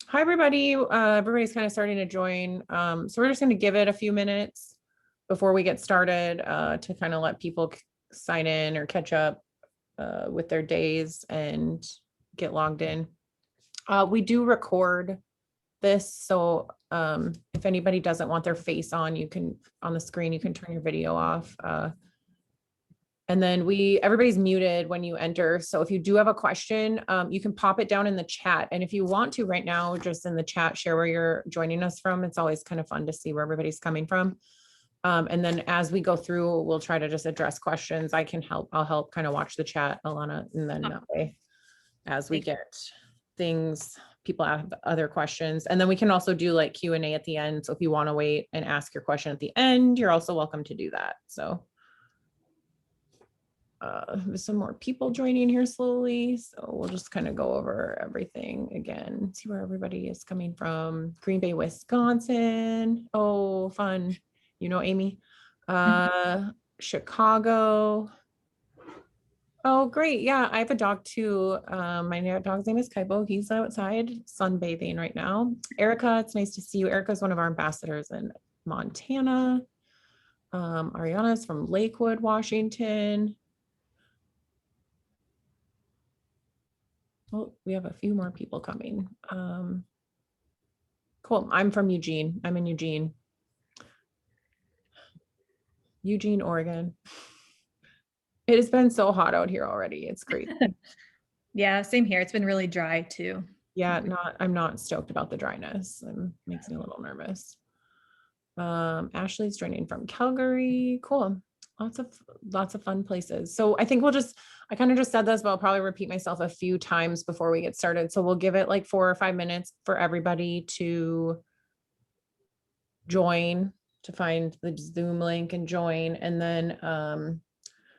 Hi, everybody. Everybody's kind of starting to join. So we're just going to give it a few minutes before we get started to kind of let people sign in or catch up with their days and get logged in. We do record this, so if anybody doesn't want their face on, you can on the screen, you can turn your video off. And then everybody's muted when you enter. So if you do have a question, you can pop it down in the chat. And if you want to right now, just in the chat, share where you're joining us from. It's always kind of fun to see where everybody's coming from. And then as we go through, we'll try to just address questions. I'll help kind of watch the chat, Alana, and then that way, as we get things, people have other questions. And then we can also do like Q&A at the end. So if you want to wait and ask your question at the end, you're also welcome to do that. So there's some more people joining here slowly. So we'll just kind of go over everything again, see where everybody is coming from. Green Bay, Wisconsin. Oh, fun. You know, Amy. Chicago. Oh, great. Yeah, I have a dog too. My dog's name is Kaibo. He's outside sunbathing right now. Erica, it's nice to see you. Erica's one of our ambassadors in Montana. Ariana's from Lakewood, Washington. Well, we have a few more people coming. Cool. I'm from Eugene. I'm in Eugene. Eugene, Oregon. It has been so hot out here already. It's crazy. Yeah, same here. It's been really dry too. Yeah, I'm not stoked about the dryness. It makes me a little nervous. Ashley's joining from Calgary. Cool. Lots of fun places. So I think I kind of just said this, but I'll probably repeat myself a few times before we get started. So we'll give it like 4 or 5 minutes for everybody to join, to find the Zoom link and join. And then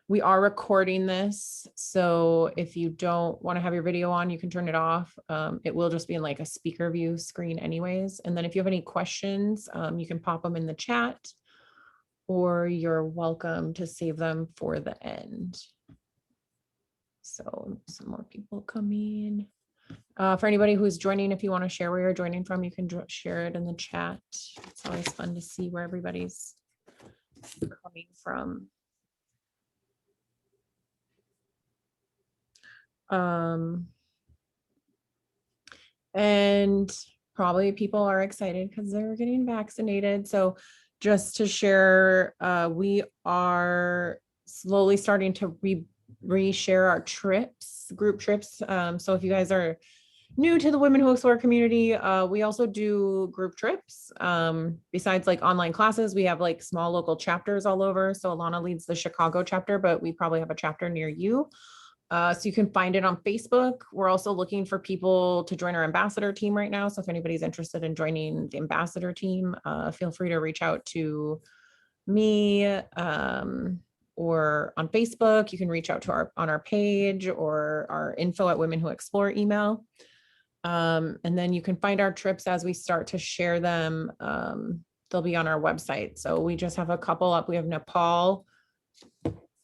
we are recording this. So if you don't want to have your video on, you can turn it off. It will just be in like a speaker view screen anyways. And then if you have any questions, you can pop them in the chat, or you're welcome to save them for the end. So some more people coming. For anybody who's joining, if you want to share where you're joining from, you can share it in the chat. It's always fun to see where everybody's coming from. And probably people are excited because they're getting vaccinated. So just to share, we are slowly starting to reshare our trips, group trips. So if you guys are new to the Women Who Explore community, we also do group trips. Besides like online classes, we have like small local chapters all over. So Alana leads the Chicago chapter, but we probably have a chapter near you. So you can find it on Facebook. We're also looking for people to join our ambassador team right now. So if anybody's interested in joining the ambassador team, feel free to reach out to me or on Facebook. You can reach out to on our page or our info@womenwhoexplore email. And then you can find our trips as we start to share them. They'll be on our website. So we just have a couple up. We have Nepal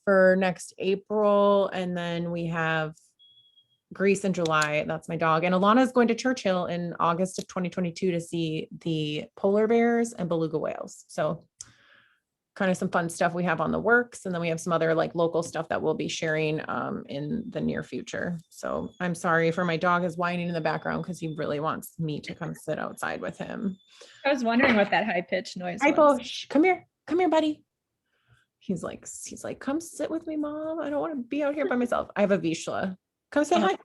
for next April, and then we have Greece in July. That's my dog. And Alana is going to Churchill in August of 2022 to see the polar bears and beluga whales. So kind of some fun stuff we have on the works. And then we have some other like local stuff that we'll be sharing in the near future. So I'm sorry for my dog is whining in the background because he really wants me to come sit outside with him. I was wondering what that high-pitched noise was. Bush, come here, buddy. He's like, come sit with me, Mom. I don't want to be out here by myself. I have a Vizsla. Come say hi.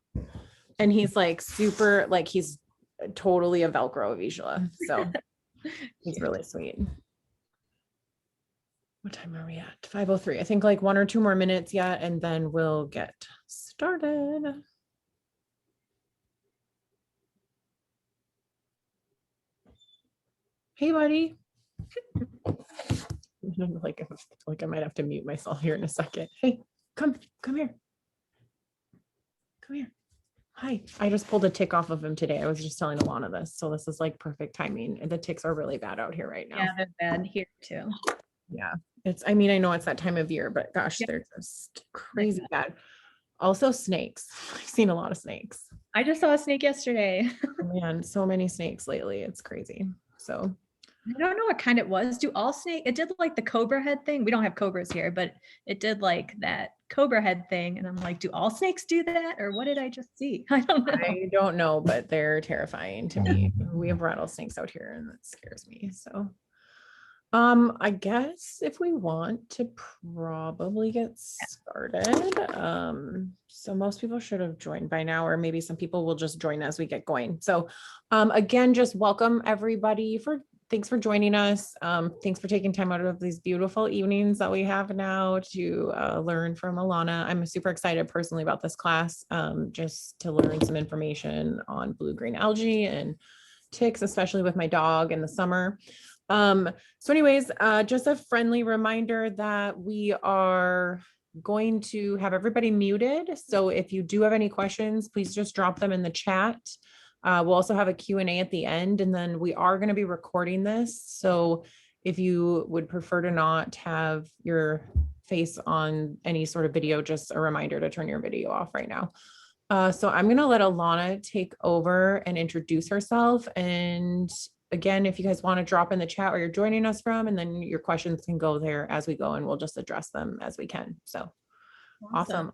And he's like super, like he's totally a Velcro Vizsla. So he's really sweet. What time are we at? 5:03. I think like 1 or 2 more minutes yet, and then we'll get started. Hey, buddy. like I might have to mute myself here in a second. Hey, come here. Come here. Hi. I just pulled a tick off of him today. I was just telling Alana this. So this is like perfect timing. And the ticks are really bad out here right now. Yeah, they're bad here too. Yeah. I know it's that time of year, but gosh, they're just crazy bad. Also snakes. I've seen a lot of snakes. I just saw a snake yesterday. Man, so many snakes lately. It's crazy. So I don't know what kind it was. Do all snake? It did like the cobra head thing. We don't have cobras here, but it did like that cobra head thing. And I'm like, do all snakes do that? Or what did I just see? I don't know. I don't know, but they're terrifying to me. We have rattlesnakes out here and that scares me. So I guess if we want to probably get started. So most people should have joined by now, or maybe some people will just join as we get going. So again, just welcome everybody thanks for joining us. Thanks for taking time out of these beautiful evenings that we have now to learn from Alana. I'm super excited personally about this class, just to learn some information on blue-green algae and ticks, especially with my dog in the summer. So anyways, just a friendly reminder that we are going to have everybody muted. So if you do have any questions, please just drop them in the chat. We'll also have a Q&A at the end, and then we are going to be recording this. So if you would prefer to not have your face on any sort of video, just a reminder to turn your video off right now. So I'm going to let Alana take over and introduce herself. And again, if you guys want to drop in the chat where you're joining us from, and then your questions can go there as we go, and we'll just address them as we can. So awesome.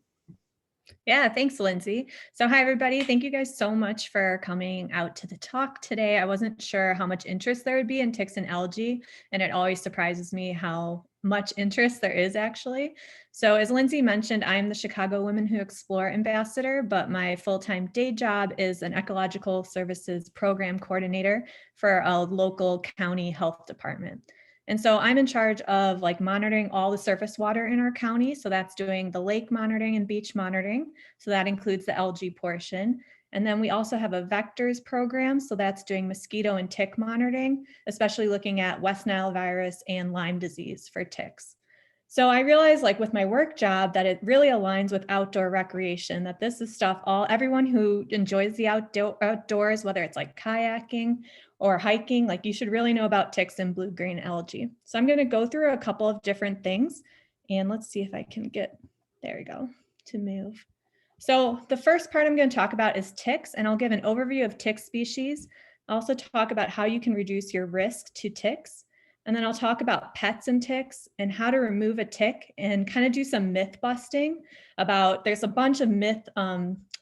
Yeah, thanks, Lindsay. So hi, everybody. Thank you guys so much for coming out to the talk today. I wasn't sure how much interest there would be in ticks and algae, and it always surprises me how much interest there is actually. So as Lindsay mentioned, I'm the Chicago Women Who Explore Ambassador, but my full-time day job is an ecological services program coordinator for a local county health department. And so I'm in charge of like monitoring all the surface water in our county. So that's doing the lake monitoring and beach monitoring. So that includes the algae portion. And then we also have a vectors program. So that's doing mosquito and tick monitoring, especially looking at West Nile virus and Lyme disease for ticks. So I realized like with my work job that it really aligns with outdoor recreation, that this is stuff everyone who enjoys the outdoors, whether it's like kayaking or hiking, like you should really know about ticks and blue-green algae. So I'm going to go through a couple of different things, and let's see if I can get, there we go, to move. So the first part I'm going to talk about is ticks, and I'll give an overview of tick species. I'll also talk about how you can reduce your risk to ticks. And then I'll talk about pets and ticks and how to remove a tick, and kind of do some myth busting about, there's a bunch of myth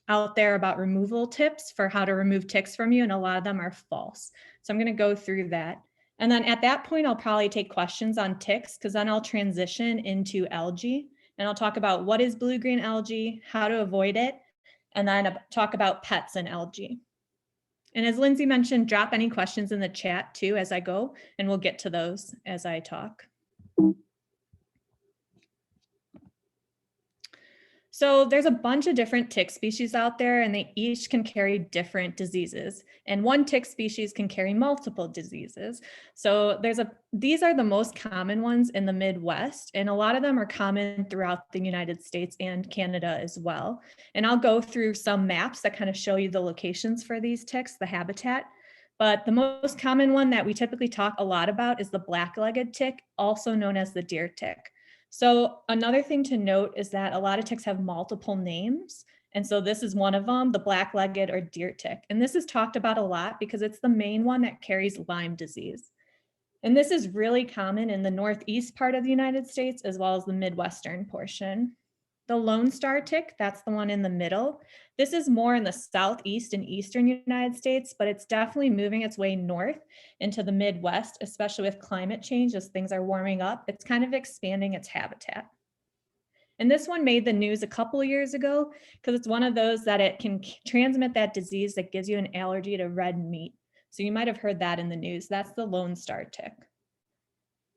out there about removal tips for how to remove ticks from you, and a lot of them are false. So I'm going to go through that. And then at that point, I'll probably take questions on ticks, because then I'll transition into algae, and I'll talk about what is blue-green algae, how to avoid it, and then talk about pets and algae. And as Lindsay mentioned, drop any questions in the chat too as I go, and we'll get to those as I talk. So there's a bunch of different tick species out there, and they each can carry different diseases. And one tick species can carry multiple diseases. So these are the most common ones in the Midwest, and a lot of them are common throughout the United States and Canada as well. And I'll go through some maps that kind of show you the locations for these ticks, the habitat. But the most common one that we typically talk a lot about is the black-legged tick, also known as the deer tick. So another thing to note is that a lot of ticks have multiple names. And so this is one of them, the black-legged or deer tick. And this is talked about a lot because it's the main one that carries Lyme disease. And this is really common in the northeast part of the United States, as well as the Midwestern portion. The Lone Star tick, that's the one in the middle. This is more in the southeast and eastern United States, but it's definitely moving its way north into the Midwest, especially with climate change as things are warming up. It's kind of expanding its habitat. And this one made the news a couple of years ago because it's one of those that it can transmit that disease that gives you an allergy to red meat. So you might have heard that in the news. That's the Lone Star tick.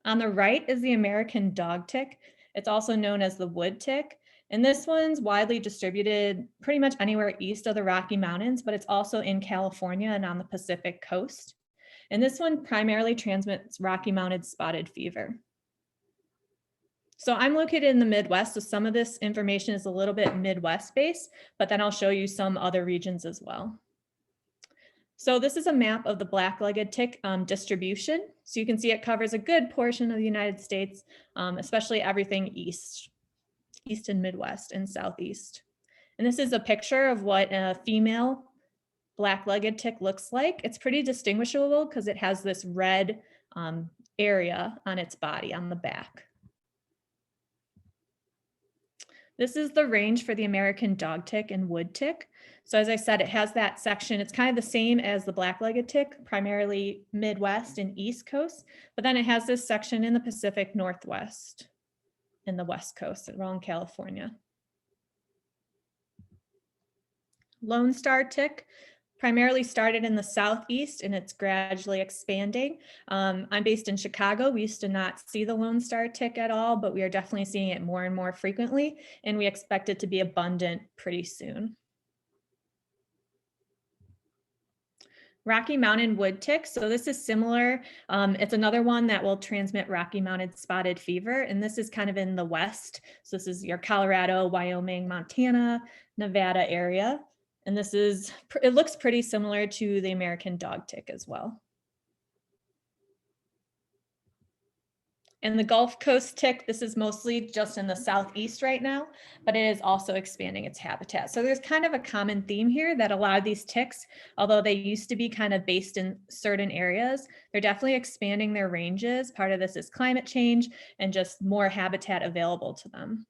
On the right is the American dog tick. It's also known as the wood tick. And this one's widely distributed pretty much anywhere east of the Rocky Mountains, but it's also in California and on the Pacific coast. And this one primarily transmits Rocky Mountain spotted fever. So I'm located in the Midwest, so some of this information is a little bit Midwest based, but then I'll show you some other regions as well. So this is a map of the black-legged tick distribution. So you can see it covers a good portion of the United States, especially everything east and Midwest and Southeast. And this is a picture of what a female black-legged tick looks like. It's pretty distinguishable because it has this red area on its body on the back. This is the range for the American dog tick and wood tick. So as I said, it has that section. It's kind of the same as the black-legged tick, primarily Midwest and East Coast, but then it has this section in the Pacific Northwest and the West Coast around California. Lone Star tick primarily started in the Southeast and it's gradually expanding. I'm based in Chicago. We used to not see the Lone Star tick at all, but we are definitely seeing it more and more frequently, and we expect it to be abundant pretty soon. Rocky Mountain wood tick. So this is similar. It's another one that will transmit Rocky Mountain spotted fever. And this is kind of in the West. So this is your Colorado, Wyoming, Montana, Nevada area. And this is, it looks pretty similar to the American dog tick as well. And the Gulf Coast tick, this is mostly just in the Southeast right now, but it is also expanding its habitat. So there's kind of a common theme here that a lot of these ticks, although they used to be kind of based in certain areas, they're definitely expanding their ranges. Part of this is climate change and just more habitat available to them.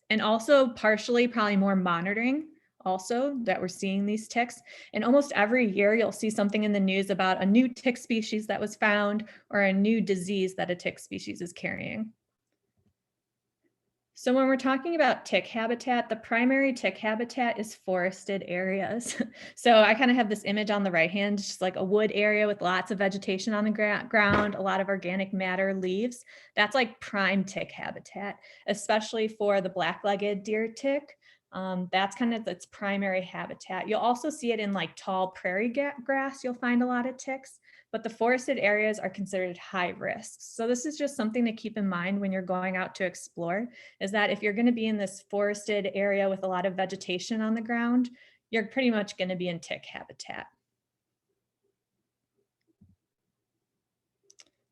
And also partially probably more monitoring also that we're seeing these ticks. And almost every year you'll see something in the news about a new tick species that was found or a new disease that a tick species is carrying. So when we're talking about tick habitat, the primary tick habitat is forested areas. So I kind of have this image on the right hand, just like a wood area with lots of vegetation on the ground, a lot of organic matter, leaves. That's like prime tick habitat, especially for the black-legged deer tick. That's kind of its primary habitat. You'll also see it in like tall prairie grass. You'll find a lot of ticks, but the forested areas are considered high risk. So this is just something to keep in mind when you're going out to explore, is that if you're going to be in this forested area with a lot of vegetation on the ground, you're pretty much going to be in tick habitat.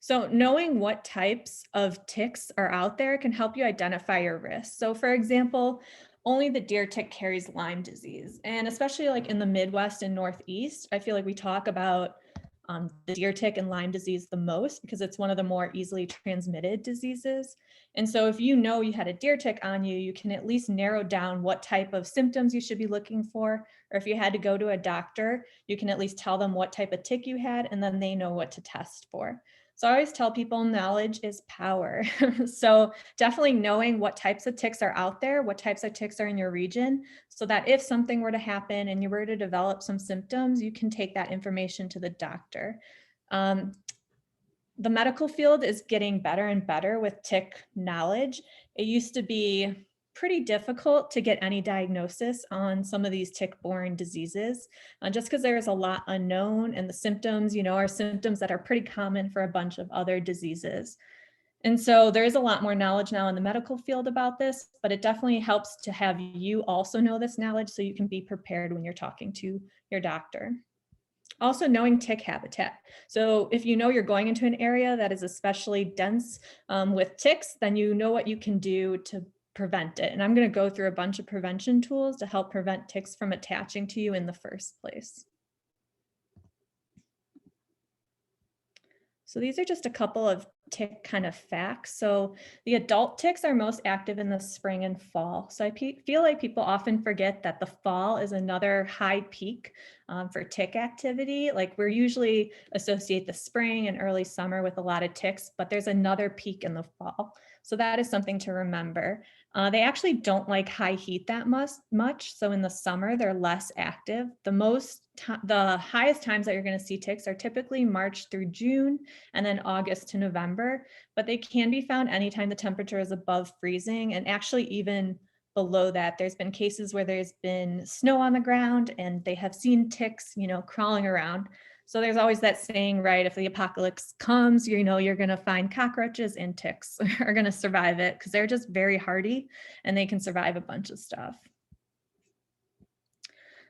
So knowing what types of ticks are out there can help you identify your risks. So for example, only the deer tick carries Lyme disease. And especially like in the Midwest and Northeast, I feel like we talk about the deer tick and Lyme disease the most because it's one of the more easily transmitted diseases. And so if you know you had a deer tick on you, you can at least narrow down what type of symptoms you should be looking for. Or if you had to go to a doctor, you can at least tell them what type of tick you had, and then they know what to test for. So I always tell people knowledge is power. So definitely knowing what types of ticks are out there, what types of ticks are in your region, so that if something were to happen and you were to develop some symptoms, you can take that information to the doctor. The medical field is getting better and better with tick knowledge. It used to be pretty difficult to get any diagnosis on some of these tick-borne diseases, just because there is a lot unknown, and the symptoms, are symptoms that are pretty common for a bunch of other diseases. And so there is a lot more knowledge now in the medical field about this, but it definitely helps to have you also know this knowledge so you can be prepared when you're talking to your doctor. Also knowing tick habitat. So if you know you're going into an area that is especially dense with ticks, then you know what you can do to prevent it. And I'm going to go through a bunch of prevention tools to help prevent ticks from attaching to you in the first place. So these are just a couple of tick kind of facts. So the adult ticks are most active in the spring and fall. So I feel like people often forget that the fall is another high peak for tick activity. Like we usually associate the spring and early summer with a lot of ticks, but there's another peak in the fall. So that is something to remember. They actually don't like high heat that much. So in the summer, they're less active. The highest times that you're going to see ticks are typically March through June and then August to November, but they can be found anytime the temperature is above freezing, and actually even below that. There's been cases where there's been snow on the ground and they have seen ticks, crawling around. So there's always that saying, right? If the apocalypse comes, you're going to find cockroaches, and ticks are going to survive it because they're just very hardy and they can survive a bunch of stuff.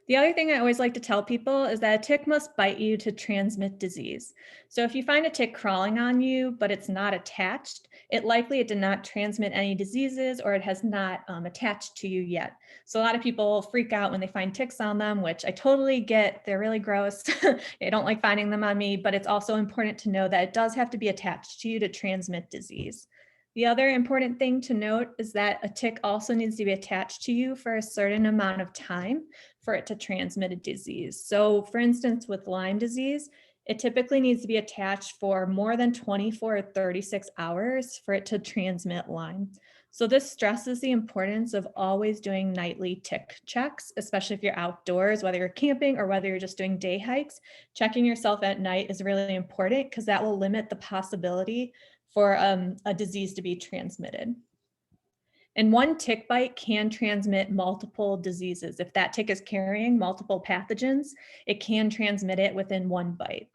The other thing I always like to tell people is that a tick must bite you to transmit disease. So if you find a tick crawling on you, but it's not attached, it did not transmit any diseases or it has not attached to you yet. So a lot of people freak out when they find ticks on them, which I totally get. They're really gross. I don't like finding them on me, but it's also important to know that it does have to be attached to you to transmit disease. The other important thing to note is that a tick also needs to be attached to you for a certain amount of time for it to transmit a disease. So for instance, with Lyme disease, it typically needs to be attached for more than 24 or 36 hours for it to transmit Lyme. So this stresses the importance of always doing nightly tick checks, especially if you're outdoors, whether you're camping or whether you're just doing day hikes. Checking yourself at night is really important because that will limit the possibility for a disease to be transmitted. And one tick bite can transmit multiple diseases. If that tick is carrying multiple pathogens, it can transmit it within one bite.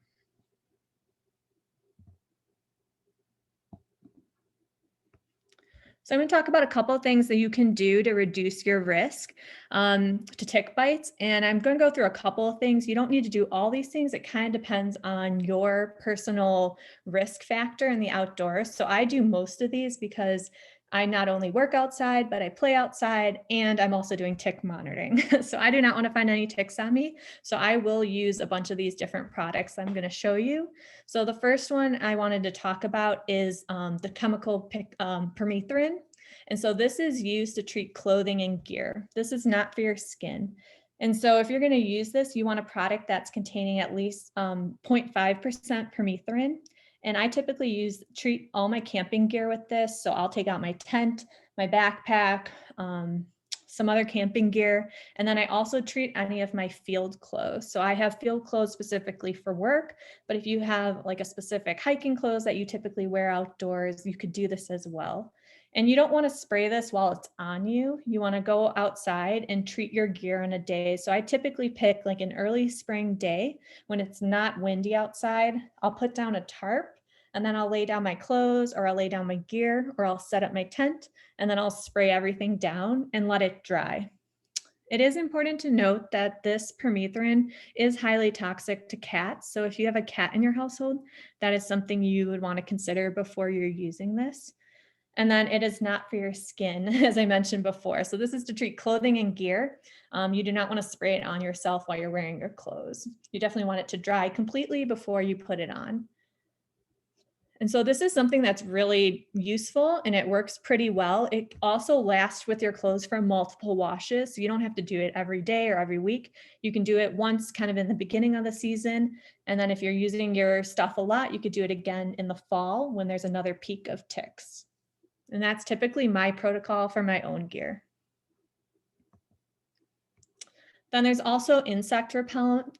So I'm going to talk about a couple of things that you can do to reduce your risk to tick bites. And I'm going to go through a couple of things. You don't need to do all these things. It kind of depends on your personal risk factor in the outdoors. So I do most of these because I not only work outside, but I play outside and I'm also doing tick monitoring. So I do not want to find any ticks on me. So I will use a bunch of these different products I'm going to show you. So the first one I wanted to talk about is the chemical permethrin. And so this is used to treat clothing and gear. This is not for your skin. And so if you're going to use this, you want a product that's containing at least 0.5% permethrin. And I typically treat all my camping gear with this. So I'll take out my tent, my backpack, some other camping gear. And then I also treat any of my field clothes. So I have field clothes specifically for work, but if you have like a specific hiking clothes that you typically wear outdoors, you could do this as well. And you don't want to spray this while it's on you. You want to go outside and treat your gear in a day. So I typically pick like an early spring day when it's not windy outside. I'll put down a tarp and then I'll lay down my clothes or I'll lay down my gear or I'll set up my tent and then I'll spray everything down and let it dry. It is important to note that this permethrin is highly toxic to cats. So if you have a cat in your household, that is something you would want to consider before you're using this. And then it is not for your skin, as I mentioned before. So this is to treat clothing and gear. You do not want to spray it on yourself while you're wearing your clothes. You definitely want it to dry completely before you put it on. And so this is something that's really useful and it works pretty well. It also lasts with your clothes for multiple washes. So you don't have to do it every day or every week. You can do it once kind of in the beginning of the season. And then if you're using your stuff a lot, you could do it again in the fall when there's another peak of ticks. And that's typically my protocol for my own gear. Then there's also insect repellent.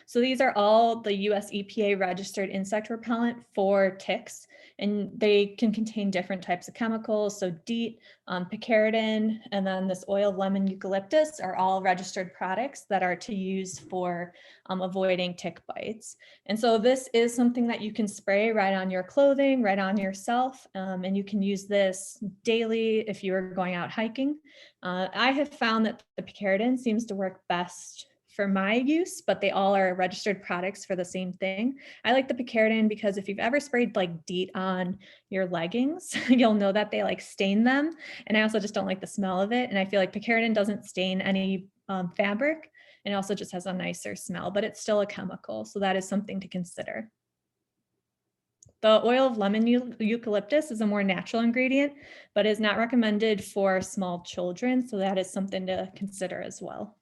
So these are all the US EPA registered insect repellent for ticks, and they can contain different types of chemicals. So DEET, picaridin, and then this oil of lemon eucalyptus are all registered products that are to use for avoiding tick bites. And so this is something that you can spray right on your clothing, right on yourself, and you can use this daily if you are going out hiking. I have found that the picaridin seems to work best for my use, but they all are registered products for the same thing. I like the picaridin because if you've ever sprayed like DEET on your leggings, you'll know that they like stain them. And I also just don't like the smell of it. And I feel like picaridin doesn't stain any fabric, and it also just has a nicer smell, but it's still a chemical. So that is something to consider. The oil of lemon eucalyptus is a more natural ingredient, but is not recommended for small children. So that is something to consider as well.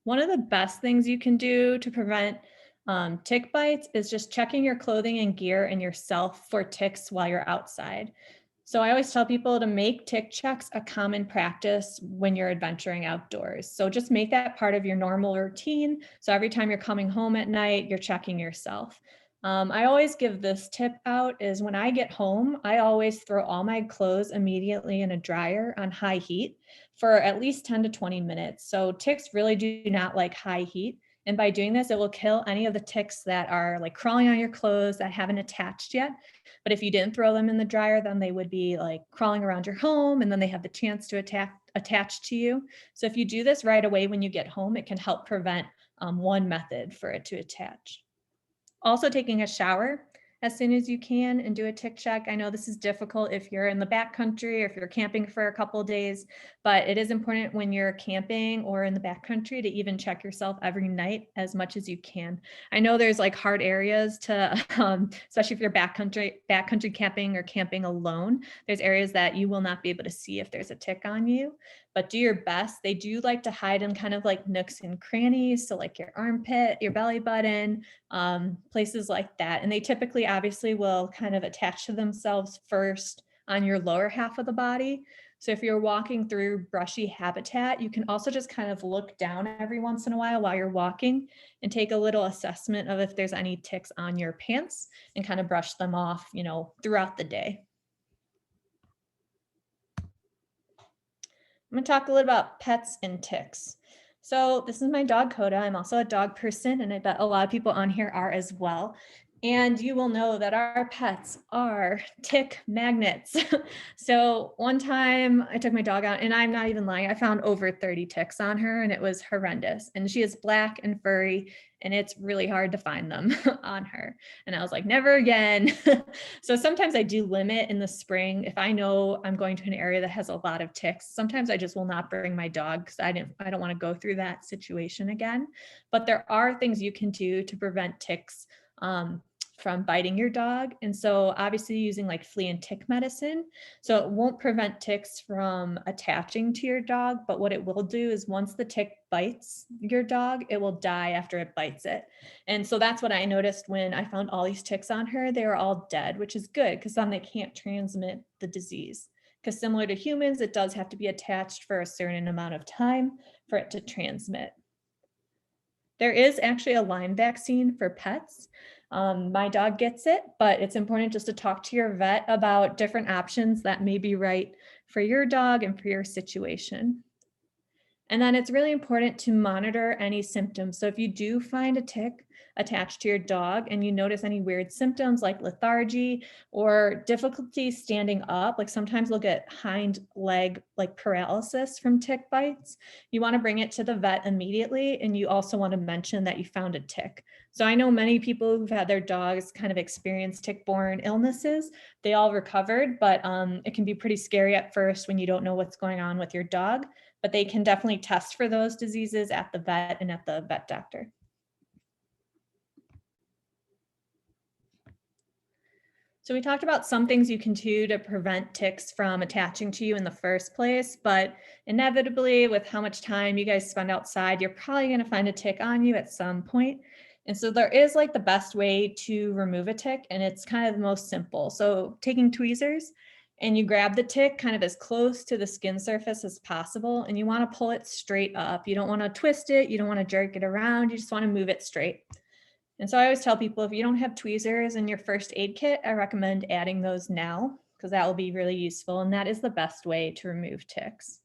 One of the best things you can do to prevent tick bites is just checking your clothing and gear and yourself for ticks while you're outside. So I always tell people to make tick checks a common practice when you're adventuring outdoors. So just make that part of your normal routine. So every time you're coming home at night, you're checking yourself. I always give this tip out is when I get home, I always throw all my clothes immediately in a dryer on high heat for at least 10 to 20 minutes. So ticks really do not like high heat. And by doing this, it will kill any of the ticks that are like crawling on your clothes that haven't attached yet. But if you didn't throw them in the dryer, then they would be like crawling around your home, and then they have the chance to attach to you. So if you do this right away when you get home, it can help prevent one method for it to attach. Also, taking a shower as soon as you can and do a tick check. I know this is difficult if you're in the backcountry or if you're camping for a couple of days, but it is important when you're camping or in the backcountry to even check yourself every night as much as you can. I know there's like hard areas to, especially if you're backcountry camping or camping alone, there's areas that you will not be able to see if there's a tick on you, but do your best. They do like to hide in kind of like nooks and crannies. So like your armpit, your belly button, places like that. And they typically obviously will kind of attach to themselves first on your lower half of the body. So if you're walking through brushy habitat, you can also just kind of look down every once in a while you're walking and take a little assessment of if there's any ticks on your pants and kind of brush them off, you know, throughout the day. I'm going to talk a little about pets and ticks. So this is my dog Coda. I'm also a dog person, and I bet a lot of people on here are as well. And you will know that our pets are tick magnets. So one time I took my dog out, and I'm not even lying, I found over 30 ticks on her, and it was horrendous. And she is black and furry, and it's really hard to find them on her. And I was like, never again. So sometimes I do limit in the spring. If I know I'm going to an area that has a lot of ticks, sometimes I just will not bring my dog because I don't want to go through that situation again. But there are things you can do to prevent ticks from biting your dog. And so obviously using like flea and tick medicine. So it won't prevent ticks from attaching to your dog, but what it will do is once the tick bites your dog, it will die after it bites it. And so that's what I noticed when I found all these ticks on her. They were all dead, which is good because then they can't transmit the disease. Because similar to humans, it does have to be attached for a certain amount of time for it to transmit. There is actually a Lyme vaccine for pets. My dog gets it, but it's important just to talk to your vet about different options that may be right for your dog and for your situation. And then it's really important to monitor any symptoms. So if you do find a tick attached to your dog and you notice any weird symptoms like lethargy or difficulty standing up, like sometimes they'll get hind leg like paralysis from tick bites, you want to bring it to the vet immediately. And you also want to mention that you found a tick. So I know many people who've had their dogs kind of experience tick-borne illnesses. They all recovered, but it can be pretty scary at first when you don't know what's going on with your dog. But they can definitely test for those diseases at the vet and at the vet doctor. So we talked about some things you can do to prevent ticks from attaching to you in the first place, but inevitably with how much time you guys spend outside, you're probably going to find a tick on you at some point. And so there is like the best way to remove a tick, and it's kind of the most simple. So taking tweezers, and you grab the tick kind of as close to the skin surface as possible, and you want to pull it straight up. You don't want to twist it. You don't want to jerk it around. You just want to move it straight. And so I always tell people, if you don't have tweezers in your first aid kit, I recommend adding those now because that will be really useful. And that is the best way to remove ticks.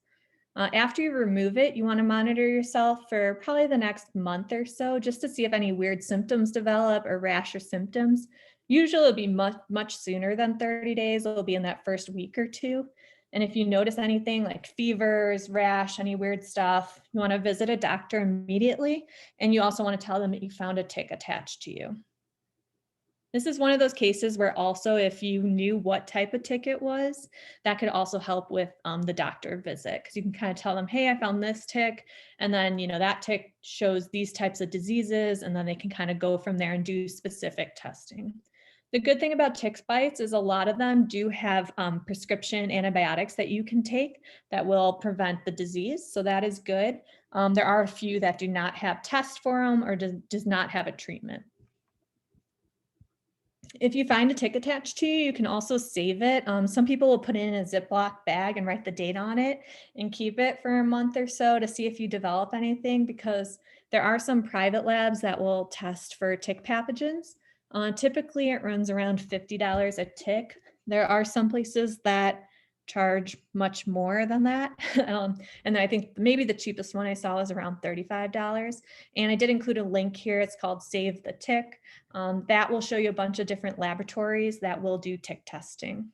After you remove it, you want to monitor yourself for probably the next month or so, just to see if any weird symptoms develop or rash or symptoms. Usually it'll be much sooner than 30 days. It'll be in that first week or two. And if you notice anything like fevers, rash, any weird stuff, you want to visit a doctor immediately. And you also want to tell them that you found a tick attached to you. This is one of those cases where also if you knew what type of tick it was, that could also help with the doctor visit, because you can kind of tell them, hey, I found this tick. And then, you know, that tick shows these types of diseases, and then they can kind of go from there and do specific testing. The good thing about tick bites is a lot of them do have prescription antibiotics that you can take that will prevent the disease. So that is good. There are a few that do not have tests for them or does not have a treatment. If you find a tick attached to you, you can also save it. Some people will put it in a Ziploc bag and write the date on it and keep it for a month or so to see if you develop anything, because there are some private labs that will test for tick pathogens. Typically, it runs around $50 a tick. There are some places that charge much more than that. And I think maybe the cheapest one I saw was around $35. And I did include a link here. It's called Save the Tick. That will show you a bunch of different laboratories that will do tick testing.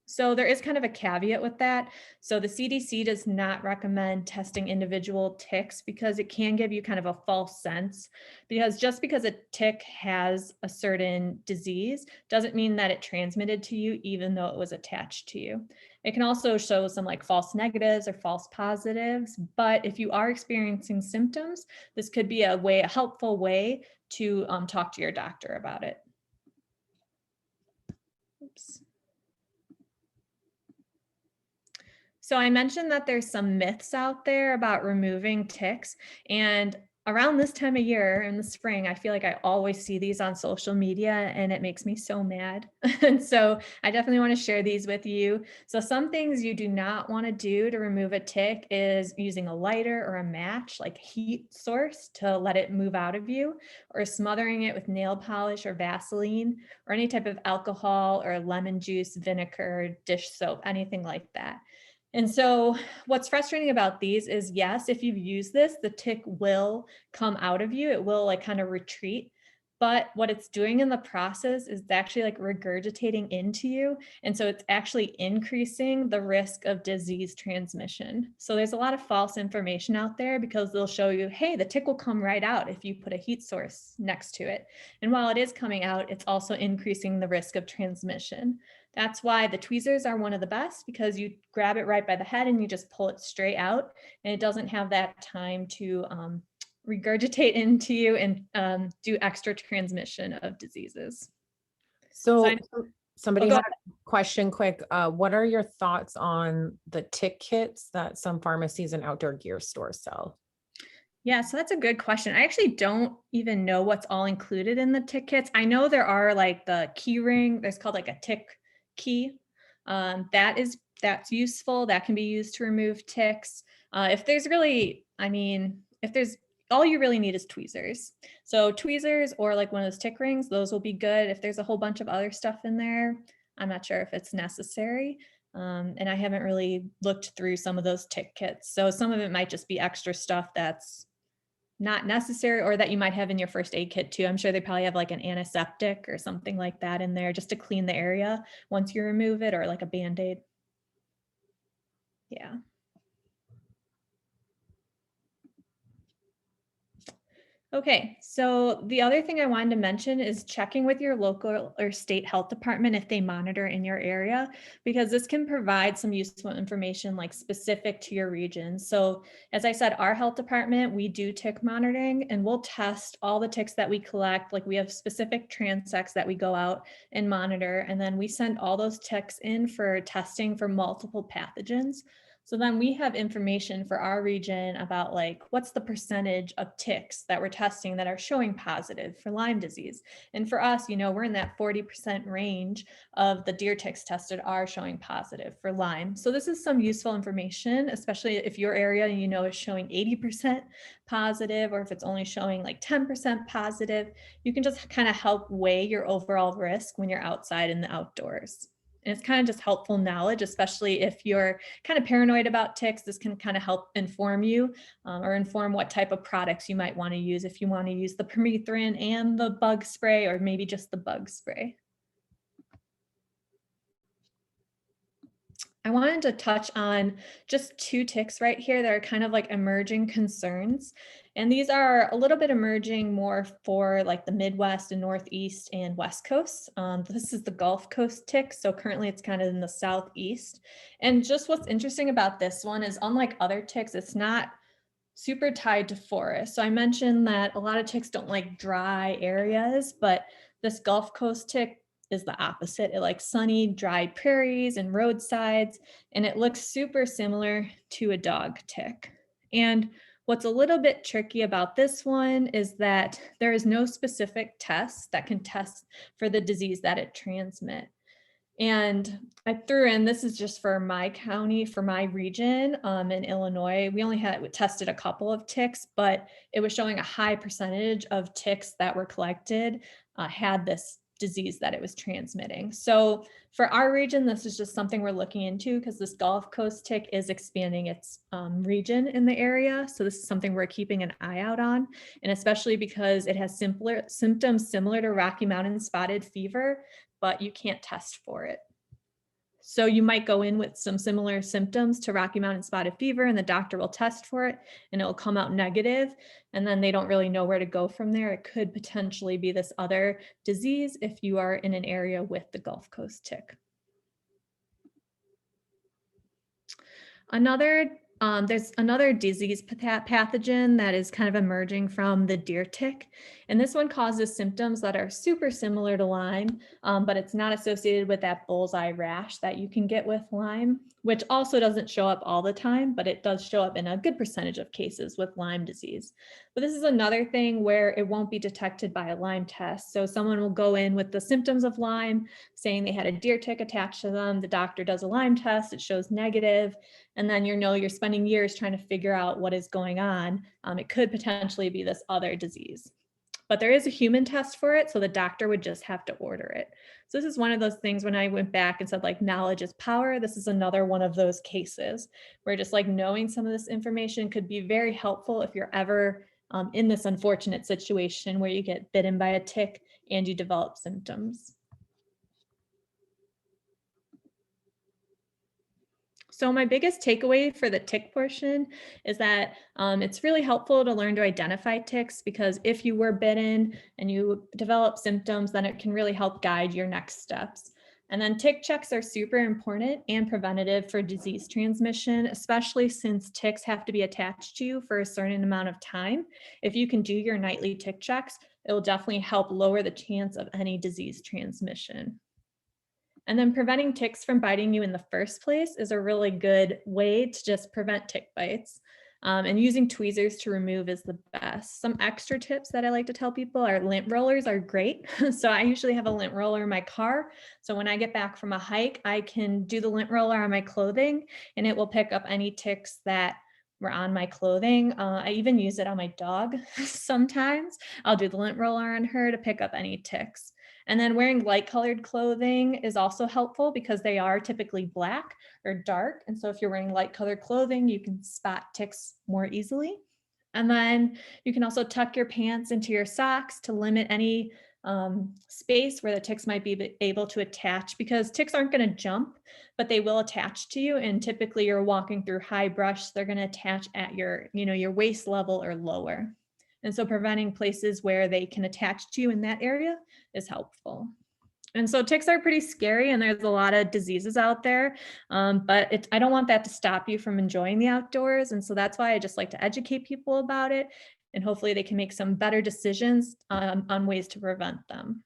So there is kind of a caveat with that. So the CDC does not recommend testing individual ticks because it can give you kind of a false sense, because just because a tick has a certain disease doesn't mean that it transmitted to you, even though it was attached to you. It can also show some like false negatives or false positives, but if you are experiencing symptoms, this could be a helpful way to talk to your doctor about it. Oops. So I mentioned that there's some myths out there about removing ticks, and around this time of year in the spring, I feel like I always see these on social media and it makes me so mad. And so I definitely want to share these with you. So some things you do not want to do to remove a tick is using a lighter or a match, like heat source, to let it move out of you, or smothering it with nail polish or Vaseline, or any type of alcohol or lemon juice, vinegar, dish soap, anything like that. And so what's frustrating about these is, yes, if you've used this, the tick will come out of you. It will like kind of retreat. But what it's doing in the process is actually like regurgitating into you. And so it's actually increasing the risk of disease transmission. So there's a lot of false information out there because they'll show you, hey, the tick will come right out if you put a heat source next to it. And while it is coming out, it's also increasing the risk of transmission. That's why the tweezers are one of the best, because you grab it right by the head and you just pull it straight out, and it doesn't have that time to regurgitate into you and do extra transmission of diseases. So somebody go had a question quick. What are your thoughts on the tick kits that some pharmacies and outdoor gear stores sell? Yeah, so that's a good question. I actually don't even know what's all included in the tick kits. I know there are like the key ring, there's called like a tick key. That's useful. That can be used to remove ticks. If there's really, I mean, if there's all you really need is tweezers. So tweezers or like one of those tick rings, those will be good. If there's a whole bunch of other stuff in there, I'm not sure if it's necessary. And I haven't really looked through some of those tick kits. So some of it might just be extra stuff that's not necessary, or that you might have in your first aid kit too. I'm sure they probably have like an antiseptic or something like that in there just to clean the area once you remove it, or like a Band-Aid. Yeah. Okay, so the other thing I wanted to mention is checking with your local or state health department if they monitor in your area, because this can provide some useful information like specific to your region. So as I said, our health department, we do tick monitoring, and we'll test all the ticks that we collect. Like we have specific transects that we go out and monitor, and then we send all those ticks in for testing for multiple pathogens. So then we have information for our region about like, what's the percentage of ticks that we're testing that are showing positive for Lyme disease. And for us, you know, we're in that 40% range of the deer ticks tested are showing positive for Lyme. So this is some useful information, especially if your area, you know, is showing 80% positive, or if it's only showing like 10% positive, you can just kind of help weigh your overall risk when you're outside in the outdoors. And it's kind of just helpful knowledge, especially if you're kind of paranoid about ticks. This can kind of help inform you or inform what type of products you might want to use, if you want to use the permethrin and the bug spray, or maybe just the bug spray. I wanted to touch on just two ticks right here that are kind of like emerging concerns. And these are a little bit emerging more for like the Midwest and Northeast and West Coast. This is the Gulf Coast tick. So currently it's kind of in the Southeast. And just what's interesting about this one is, unlike other ticks, it's not super tied to forest. So I mentioned that a lot of ticks don't like dry areas, but this Gulf Coast tick is the opposite. It likes sunny, dry prairies and roadsides, and it looks super similar to a dog tick. And what's a little bit tricky about this one is that there is no specific test that can test for the disease that it transmits. And I threw in, this is just for my county, for my region in Illinois. We only had tested a couple of ticks, but it was showing a high percentage of ticks that were collected had this disease that it was transmitting. So for our region, this is just something we're looking into because this Gulf Coast tick is expanding its region in the area. So this is something we're keeping an eye out on, and especially because it has symptoms similar to Rocky Mountain spotted fever, but you can't test for it. So you might go in with some similar symptoms to Rocky Mountain spotted fever, and the doctor will test for it and it will come out negative, and then they don't really know where to go from there. It could potentially be this other disease if you are in an area with the Gulf Coast tick. There's another disease pathogen that is kind of emerging from the deer tick. And this one causes symptoms that are super similar to Lyme, but it's not associated with that bullseye rash that you can get with Lyme, which also doesn't show up all the time, but it does show up in a good percentage of cases with Lyme disease. But this is another thing where it won't be detected by a Lyme test. So someone will go in with the symptoms of Lyme, saying they had a deer tick attached to them. The doctor does a Lyme test, it shows negative. And then you're spending years trying to figure out what is going on. It could potentially be this other disease. But there is a human test for it, so the doctor would just have to order it. So this is one of those things when I went back and said like knowledge is power, this is another one of those cases where just like knowing some of this information could be very helpful if you're ever in this unfortunate situation where you get bitten by a tick and you develop symptoms. So my biggest takeaway for the tick portion is that it's really helpful to learn to identify ticks, because if you were bitten and you develop symptoms, then it can really help guide your next steps. And then tick checks are super important and preventative for disease transmission, especially since ticks have to be attached to you for a certain amount of time. If you can do your nightly tick checks, it will definitely help lower the chance of any disease transmission. And then preventing ticks from biting you in the first place is a really good way to just prevent tick bites. And using tweezers to remove is the best. Some extra tips that I like to tell people are lint rollers are great. So I usually have a lint roller in my car. So when I get back from a hike, I can do the lint roller on my clothing and it will pick up any ticks that were on my clothing. I even use it on my dog sometimes. I'll do the lint roller on her to pick up any ticks. And then wearing light colored clothing is also helpful because they are typically black or dark. And so if you're wearing light colored clothing, you can spot ticks more easily. And then you can also tuck your pants into your socks to limit any space where the ticks might be able to attach, because ticks aren't going to jump, but they will attach to you. And typically you're walking through high brush, they're going to attach at your waist level or lower. And so preventing places where they can attach to you in that area is helpful. And so ticks are pretty scary and there's a lot of diseases out there, but I don't want that to stop you from enjoying the outdoors. And so that's why I just like to educate people about it, and hopefully they can make some better decisions on ways to prevent them.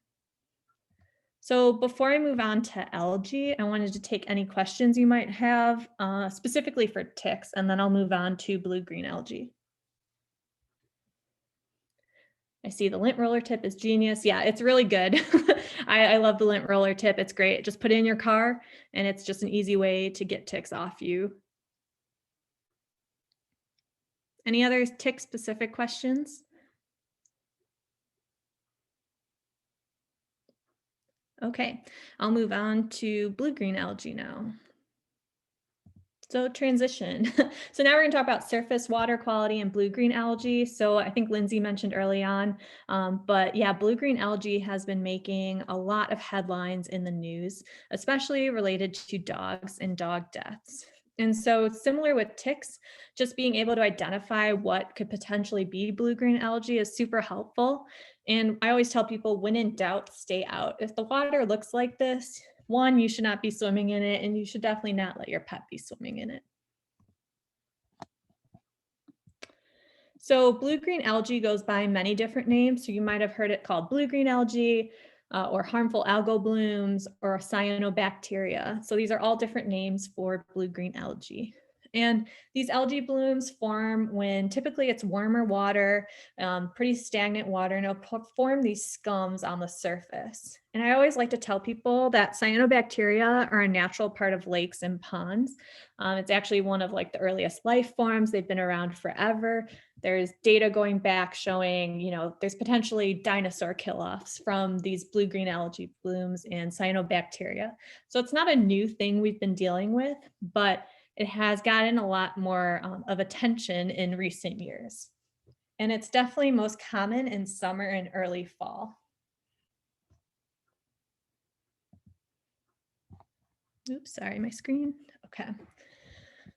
So before I move on to algae, I wanted to take any questions you might have specifically for ticks, and then I'll move on to blue-green algae. I see the lint roller tip is genius. Yeah, it's really good. I love the lint roller tip. It's great. Just put it in your car and it's just an easy way to get ticks off you. Any other tick specific questions? Okay, I'll move on to blue-green algae now. So transition. So now we're going to talk about surface water quality and blue-green algae. So I think Lindsay mentioned early on, but yeah, blue-green algae has been making a lot of headlines in the news, especially related to dogs and dog deaths. And so similar with ticks, just being able to identify what could potentially be blue-green algae is super helpful. And I always tell people, when in doubt, stay out. If the water looks like this, one, you should not be swimming in it, and you should definitely not let your pet be swimming in it. So blue-green algae goes by many different names. So you might have heard it called blue-green algae or harmful algal blooms or cyanobacteria. So these are all different names for blue-green algae. And these algae blooms form when typically it's warmer water, pretty stagnant water, and it'll form these scums on the surface. And I always like to tell people that cyanobacteria are a natural part of lakes and ponds. It's actually one of like the earliest life forms. They've been around forever. There's data going back showing, there's potentially dinosaur kill-offs from these blue-green algae blooms and cyanobacteria. So it's not a new thing we've been dealing with, but it has gotten a lot more of attention in recent years. And it's definitely most common in summer and early fall. Oops, sorry, my screen. Okay.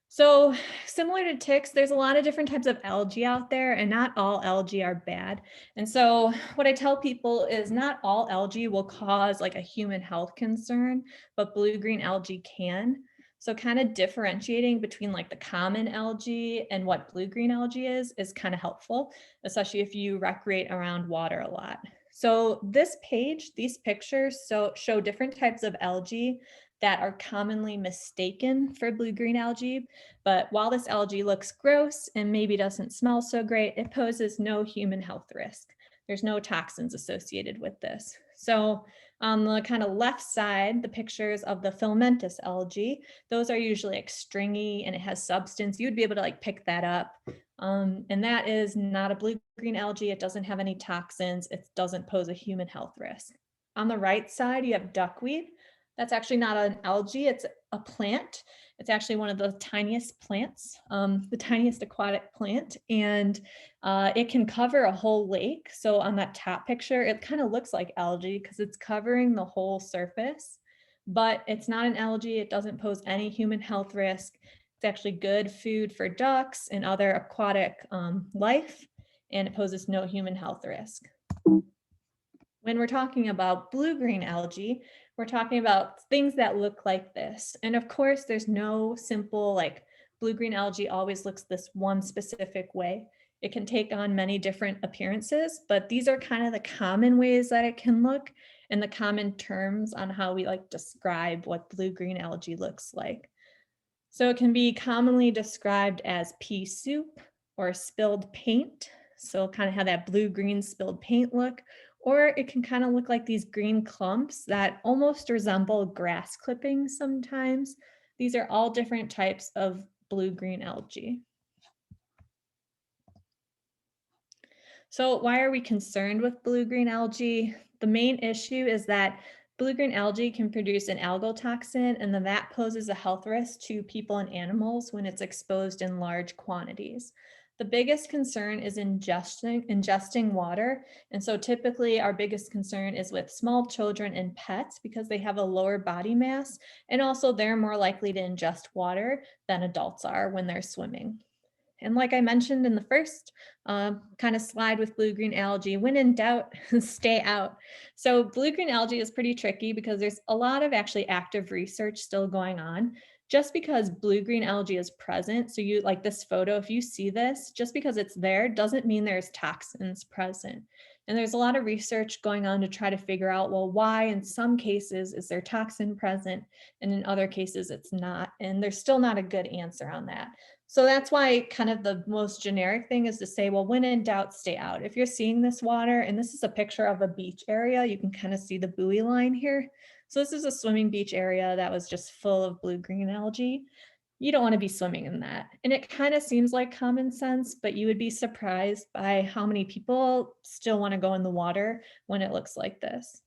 So similar to ticks, there's a lot of different types of algae out there, and not all algae are bad. And so what I tell people is not all algae will cause like a human health concern, but blue-green algae can. So kind of differentiating between like the common algae and what blue-green algae is kind of helpful, especially if you recreate around water a lot. So this page, these pictures show different types of algae that are commonly mistaken for blue-green algae. But while this algae looks gross and maybe doesn't smell so great, it poses no human health risk. There's no toxins associated with this. So on the kind of left side, the pictures of the filamentous algae, those are usually like stringy and it has substance. You would be able to like pick that up. And that is not a blue-green algae. It doesn't have any toxins. It doesn't pose a human health risk. On the right side, you have duckweed. That's actually not an algae, it's a plant. It's actually one of the tiniest plants, the tiniest aquatic plant, and it can cover a whole lake. So on that top picture, it kind of looks like algae because it's covering the whole surface, but it's not an algae. It doesn't pose any human health risk. It's actually good food for ducks and other aquatic life, and it poses no human health risk. When we're talking about blue-green algae, we're talking about things that look like this. And of course, there's no simple like blue-green algae always looks this one specific way. It can take on many different appearances, but these are kind of the common ways that it can look and the common terms on how we like describe what blue-green algae looks like. So it can be commonly described as pea soup or spilled paint. So kind of have that blue-green spilled paint look. Or it can kind of look like these green clumps that almost resemble grass clippings sometimes. These are all different types of blue-green algae. So why are we concerned with blue-green algae? The main issue is that blue-green algae can produce an algal toxin, and then that poses a health risk to people and animals when it's exposed in large quantities. The biggest concern is ingesting water. And so typically our biggest concern is with small children and pets because they have a lower body mass. And also they're more likely to ingest water than adults are when they're swimming. And like I mentioned in the first kind of slide with blue-green algae, when in doubt, stay out. So blue-green algae is pretty tricky because there's a lot of actually active research still going on. Just because blue-green algae is present, so you like this photo, if you see this, just because it's there doesn't mean there's toxins present. And there's a lot of research going on to try to figure out, well, why in some cases is there toxin present and in other cases it's not. And there's still not a good answer on that. So that's why kind of the most generic thing is to say, well, when in doubt, stay out. If you're seeing this water, and this is a picture of a beach area, you can kind of see the buoy line here. So this is a swimming beach area that was just full of blue-green algae. You don't want to be swimming in that. And it kind of seems like common sense, but you would be surprised by how many people still want to go in the water when it looks like this.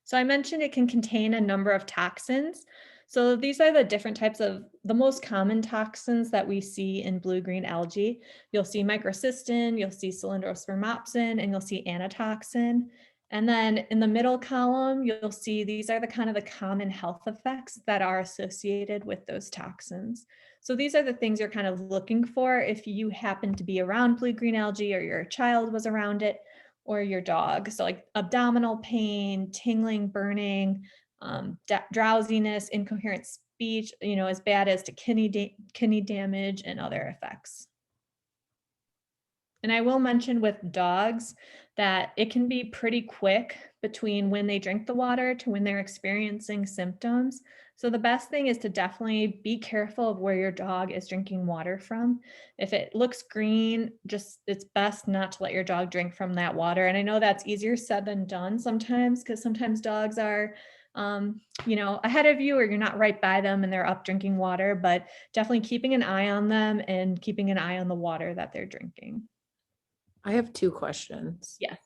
So I mentioned it can contain a number of toxins. So these are the different types of the most common toxins that we see in blue-green algae. You'll see microcystin, you'll see cylindrospermopsin, and you'll see anatoxin. And then in the middle column, you'll see these are the kind of the common health effects that are associated with those toxins. So these are the things you're kind of looking for if you happen to be around blue-green algae or your child was around it or your dog. So like abdominal pain, tingling, burning, drowsiness, incoherent speech, as bad as to kidney damage and other effects. And I will mention with dogs that it can be pretty quick between when they drink the water to when they're experiencing symptoms. So the best thing is to definitely be careful of where your dog is drinking water from. If it looks green, just it's best not to let your dog drink from that water. And I know that's easier said than done sometimes, because sometimes dogs are ahead of you, or you're not right by them and they're up drinking water, but definitely keeping an eye on them and keeping an eye on the water that they're drinking. I have two questions. Yes.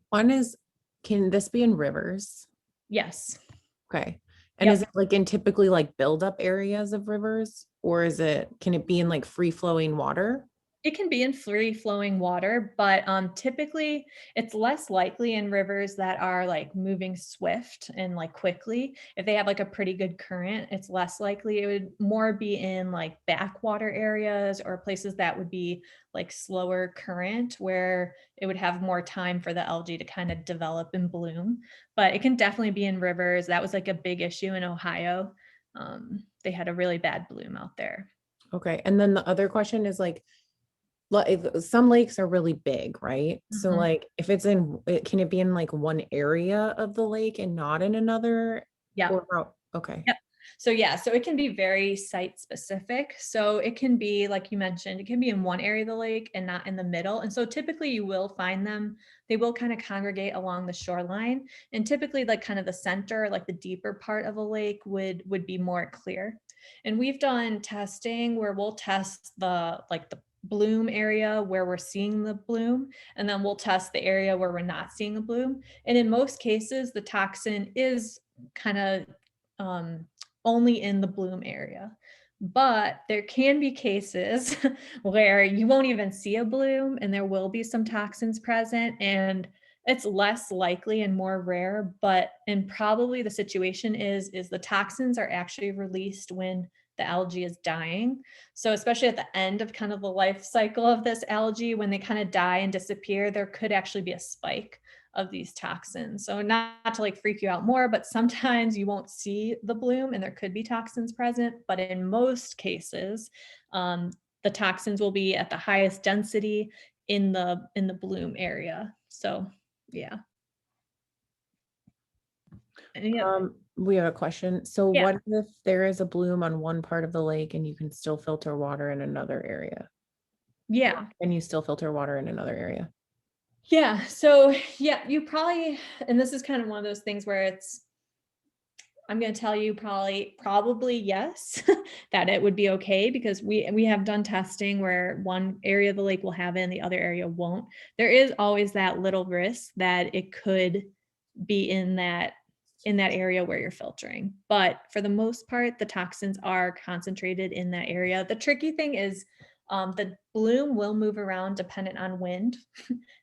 One is, can this be in rivers? Yes. Okay. And is Yep. it like in typically like buildup areas of rivers, or can it be in like free flowing water? It can be in free flowing water, but typically it's less likely in rivers that are like moving swift and like quickly. If they have like a pretty good current, it's less likely. It would more be in like backwater areas or places that would be like slower current, where it would have more time for the algae to kind of develop and bloom. But it can definitely be in rivers. That was like a big issue in Ohio. They had a really bad bloom out there. Okay. And then the other question is like some lakes are really big, right? So Mhm. like if can it be in like one area of the lake and not in another? Yeah. Or how? Okay. Yep. So yeah, so it can be very site specific. So it can be, like you mentioned, it can be in one area of the lake and not in the middle. And so typically you will find them, they will kind of congregate along the shoreline. And typically like kind of the center, like the deeper part of a lake would be more clear. And we've done testing where we'll test the bloom area where we're seeing the bloom, and then we'll test the area where we're not seeing the bloom. And in most cases, the toxin is kind of um, only in the bloom area. But there can be cases where you won't even see a bloom and there will be some toxins present, and it's less likely and more rare, and probably the situation is the toxins are actually released when the algae is dying. So especially at the end of kind of the life cycle of this algae, when they kind of die and disappear, there could actually be a spike of these toxins. So not to like freak you out more, but sometimes you won't see the bloom and there could be toxins present. But in most cases, the toxins will be at the highest density in the bloom area. So yeah. We have a question. So Yeah. what if there is a bloom on one part of the lake and you can still filter water in another area? Yeah. And you still filter water in another area? Yeah. So yeah, you probably, and this is kind of one of those things where I'm going to tell you probably yes, that it would be okay, because we have done testing where one area of the lake will have it and the other area won't. There is always that little risk that it could be in that area where you're filtering. But for the most part, the toxins are concentrated in that area. The tricky thing is the bloom will move around dependent on wind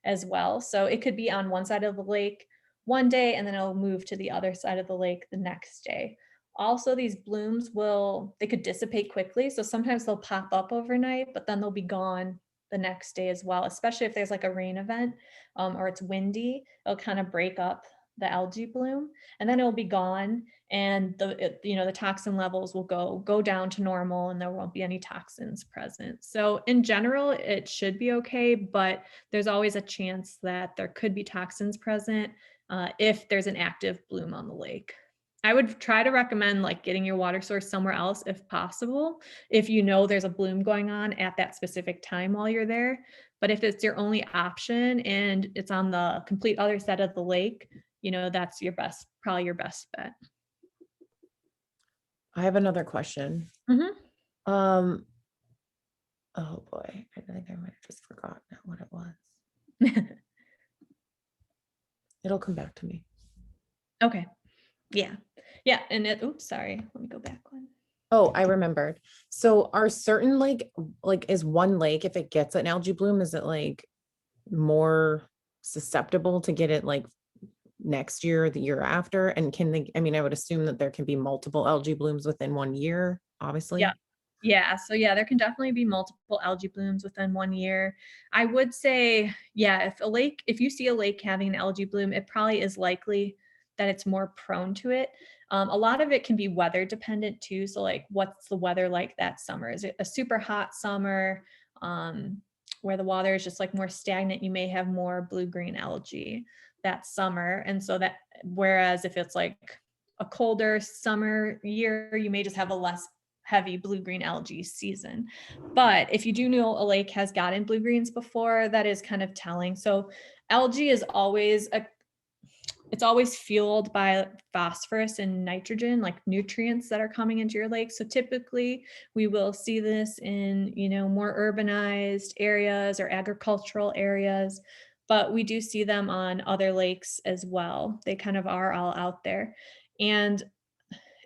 as well. So it could be on one side of the lake one day and then it'll move to the other side of the lake the next day. Also, these blooms they could dissipate quickly. So sometimes they'll pop up overnight, but then they'll be gone the next day as well, especially if there's like a rain event or it's windy. It'll kind of break up the algae bloom and then it'll be gone, and the toxin levels will go down to normal and there won't be any toxins present. So in general, it should be okay, but there's always a chance that there could be toxins present if there's an active bloom on the lake. I would try to recommend like getting your water source somewhere else if possible, if you know there's a bloom going on at that specific time while you're there. But if it's your only option and it's on the complete other side of the lake, that's probably your best bet. I have another question. Mhm. Um, oh boy, I think I might have just forgotten what it was. It'll come back to me. Okay. Yeah. Yeah. And oops, sorry. Let me go back one. Oh, I remembered. So are certain is one lake, if it gets an algae bloom, is it like more susceptible to get it like next year or the year after? And I would assume that there can be multiple algae blooms within 1 year, Yeah. obviously. Yeah. So yeah, there can definitely be multiple algae blooms within 1 year. I would say, yeah, if you see a lake having an algae bloom, it probably is likely that it's more prone to it. A lot of it can be weather dependent too. So like, what's the weather like that summer? Is it a super hot summer where the water is just like more stagnant? You may have more blue-green algae that summer. And so whereas if it's like a colder summer year, you may just have a less heavy blue-green algae season. But if you do know a lake has gotten blue-greens before, that is kind of telling. So algae is always it's always fueled by phosphorus and nitrogen, like nutrients that are coming into your lake. So typically we will see this in, more urbanized areas or agricultural areas, but we do see them on other lakes as well. They kind of are all out there. And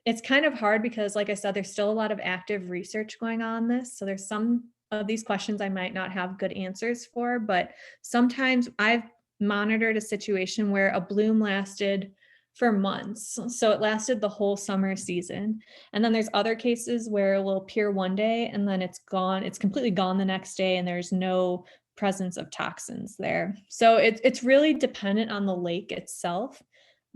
it's kind of hard because, like I said, there's still a lot of active research going on this. So there's some of these questions I might not have good answers for, but sometimes I've monitored a situation where a bloom lasted for months. So it lasted the whole summer season. And then there's other cases where it will appear one day and then it's gone. It's completely gone the next day and there's no presence of toxins there. So it's really dependent on the lake itself.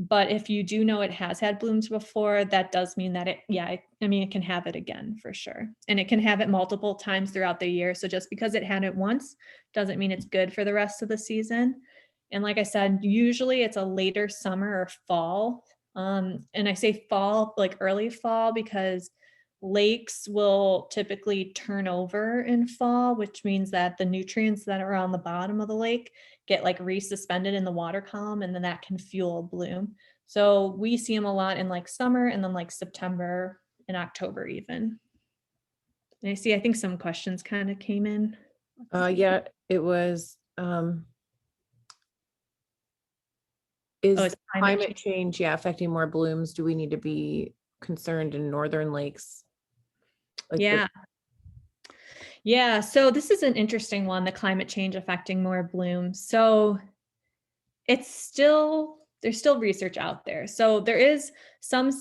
But if you do know it has had blooms before, that does mean that it can have it again for sure. And it can have it multiple times throughout the year. So just because it had it once doesn't mean it's good for the rest of the season. And like I said, usually it's a later summer or fall. And I say fall, like early fall, because lakes will typically turn over in fall, which means that the nutrients that are on the bottom of the lake get like resuspended in the water column, and then that can fuel bloom. So we see them a lot in like summer and then like September and October even. And I think some questions kind of came in. Yeah, it was, is it's climate change, affecting more blooms? Do we need to be concerned in northern lakes? Yeah. So this is an interesting one, the climate change affecting more blooms. So there's still research out there. So there is some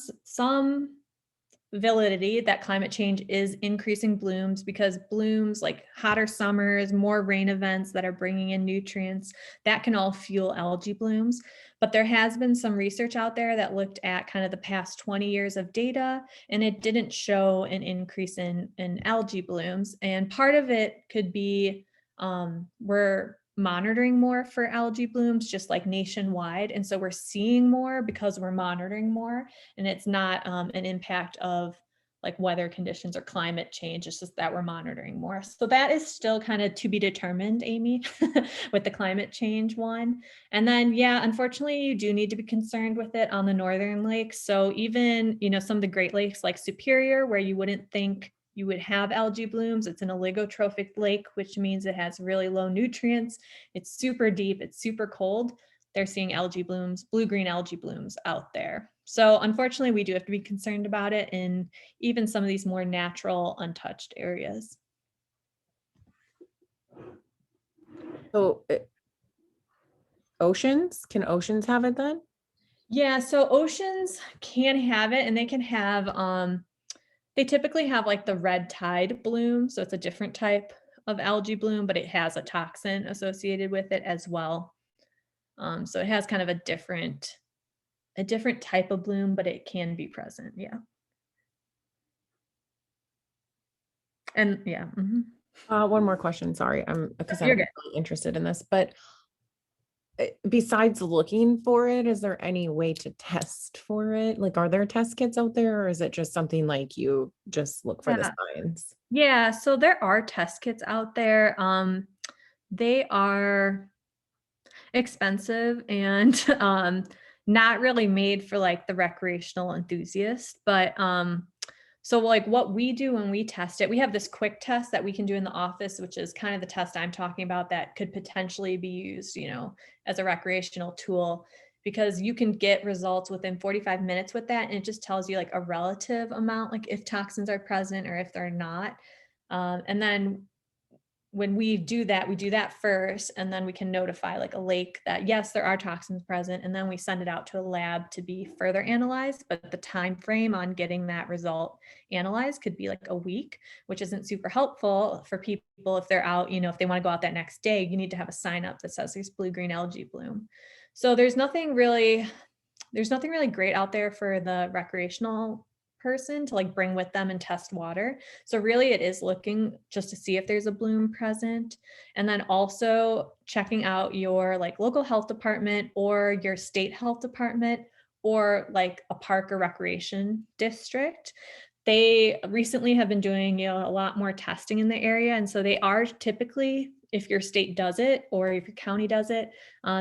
validity that climate change is increasing blooms, because blooms, like hotter summers, more rain events that are bringing in nutrients, that can all fuel algae blooms. But there has been some research out there that looked at kind of the past 20 years of data, and it didn't show an increase in algae blooms. And part of it could be we're monitoring more for algae blooms, just like nationwide. And so we're seeing more because we're monitoring more, and it's not an impact of like weather conditions or climate change. It's just that we're monitoring more. So that is still kind of to be determined, Amy, with the climate change one. And then, unfortunately, you do need to be concerned with it on the northern lakes. So even, some of the Great Lakes like Superior, where you wouldn't think you would have algae blooms, it's an oligotrophic lake, which means it has really low nutrients. It's super deep, it's super cold. They're seeing algae blooms, blue-green algae blooms out there. So unfortunately, we do have to be concerned about it in even some of these more natural, untouched areas. So can oceans have it then? Yeah, so oceans can have it, and they can have, they typically have like the red tide bloom. So it's a different type of algae bloom, but it has a toxin associated with it as well. So it has kind of a different type of bloom, but it can be present. Yeah. And yeah. One more question. Sorry. Because I'm You're good. really interested in this, but besides looking for it, is there any way to test for it? Like, are there test kits out there, or is it just something like you just look for the signs? Yeah, so there are test kits out there. They are expensive and not really made for like the recreational enthusiast, but so like what we do when we test it, we have this quick test that we can do in the office, which is kind of the test I'm talking about that could potentially be used, as a recreational tool, because you can get results within 45 minutes with that. And it just tells you like a relative amount, like if toxins are present or if they're not. And then when we do that first, and then we can notify like a lake that yes, there are toxins present, and then we send it out to a lab to be further analyzed. But the time frame on getting that result analyzed could be like a week, which isn't super helpful for people if they're out, if they want to go out that next day. You need to have a sign up that says there's blue-green algae bloom. So there's nothing really great out there for the recreational person to like bring with them and test water. So really it is looking just to see if there's a bloom present, and then also checking out your like local health department or your state health department or like a park or recreation district, they recently have been doing, a lot more testing in the area. And so they are typically, if your state does it or if your county does it,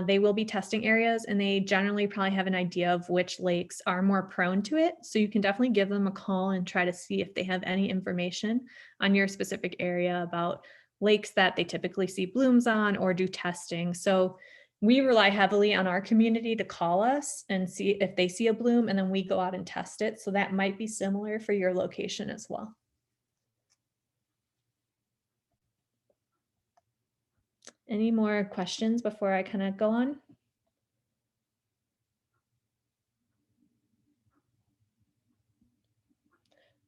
they will be testing areas, and they generally probably have an idea of which lakes are more prone to it. So you can definitely give them a call and try to see if they have any information on your specific area about lakes that they typically see blooms on or do testing. So we rely heavily on our community to call us and see if they see a bloom, and then we go out and test it. So that might be similar for your location as well. Any more questions before I kind of go on?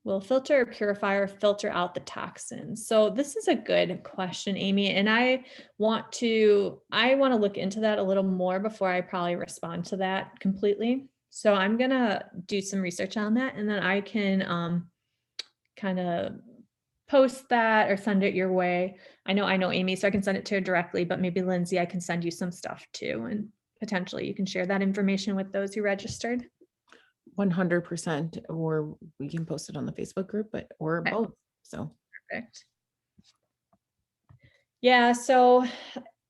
Will filter or purifier filter out the toxins? So this is a good question, Amy, and I want to look into that a little more before I probably respond to that completely. So I'm gonna do some research on that, and then I can kind of post that or send it your way. I know Amy, so I can send it to her directly, but maybe Lindsay, I can send you some stuff too, and potentially you can share that information with those who registered. 100%, or we can post it on the Facebook group, or Okay. both. So Perfect. Yeah, so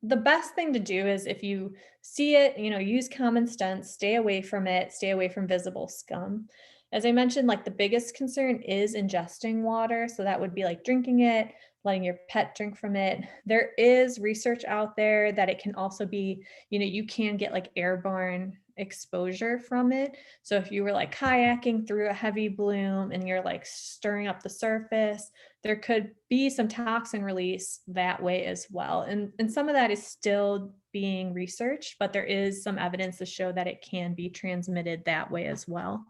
the best thing to do is if you see it, use common sense, stay away from it, stay away from visible scum. As I mentioned, like the biggest concern is ingesting water. So that would be like drinking it, letting your pet drink from it. There is research out there that it can also be, you can get like airborne exposure from it. So if you were like kayaking through a heavy bloom and you're like stirring up the surface, there could be some toxin release that way as well. And some of that is still being researched, but there is some evidence to show that it can be transmitted that way as well.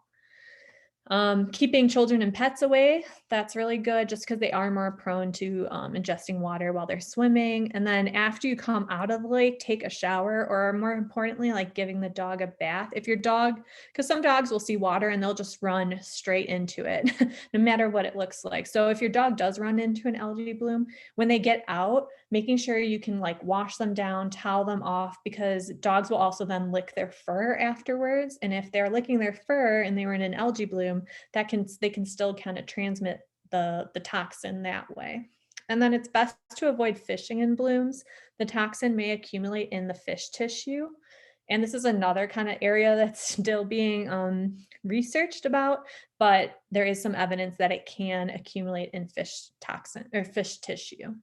Keeping children and pets away, that's really good just because they are more prone to ingesting water while they're swimming. And then after you come out of the lake, take a shower, or more importantly, like giving the dog a bath. If your dog, because some dogs will see water and they'll just run straight into it, no matter what it looks like. So if your dog does run into an algae bloom, when they get out, making sure you can like wash them down, towel them off, because dogs will also then lick their fur afterwards. And if they're licking their fur and they were in an algae bloom, they can still kind of transmit the toxin that way. And then it's best to avoid fishing in blooms. The toxin may accumulate in the fish tissue. And this is another kind of area that's still being researched about, but there is some evidence that it can accumulate in fish toxin or fish tissue.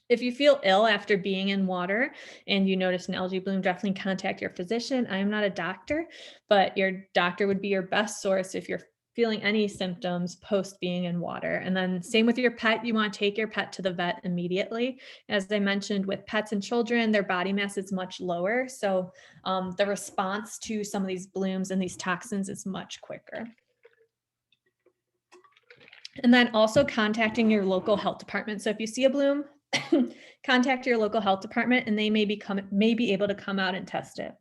If you feel ill after being in water and you notice an algae bloom, definitely contact your physician. I am not a doctor, but your doctor would be your best source if you're feeling any symptoms post being in water. And then same with your pet, you want to take your pet to the vet immediately. As I mentioned, with pets and children, their body mass is much lower. So the response to some of these blooms and these toxins is much quicker. And then also contacting your local health department. So if you see a bloom, contact your local health department and they may be able to come out and test it.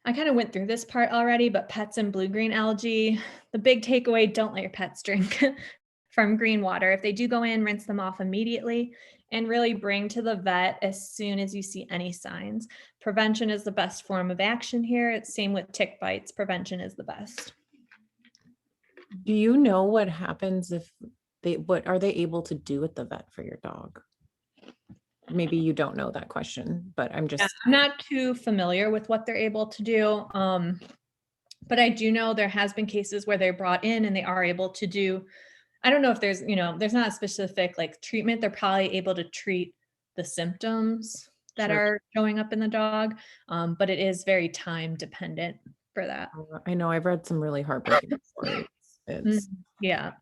I kind of went through this part already, but pets and blue-green algae, the big takeaway, don't let your pets drink from green water. If they do go in, rinse them off immediately and really bring to the vet as soon as you see any signs. Prevention is the best form of action here. It's same with tick bites. Prevention is the best. do you know what happens if what are they able to do at the vet for your dog? Maybe you don't know that question, but I'm not too familiar with what they're able to do. But I do know there has been cases where they're brought in and they are able to do, I don't know if there's not a specific like treatment. They're probably able to treat the symptoms that are showing up in the dog. But it is very time dependent for that. I know I've read some really heartbreaking stories. It's yeah.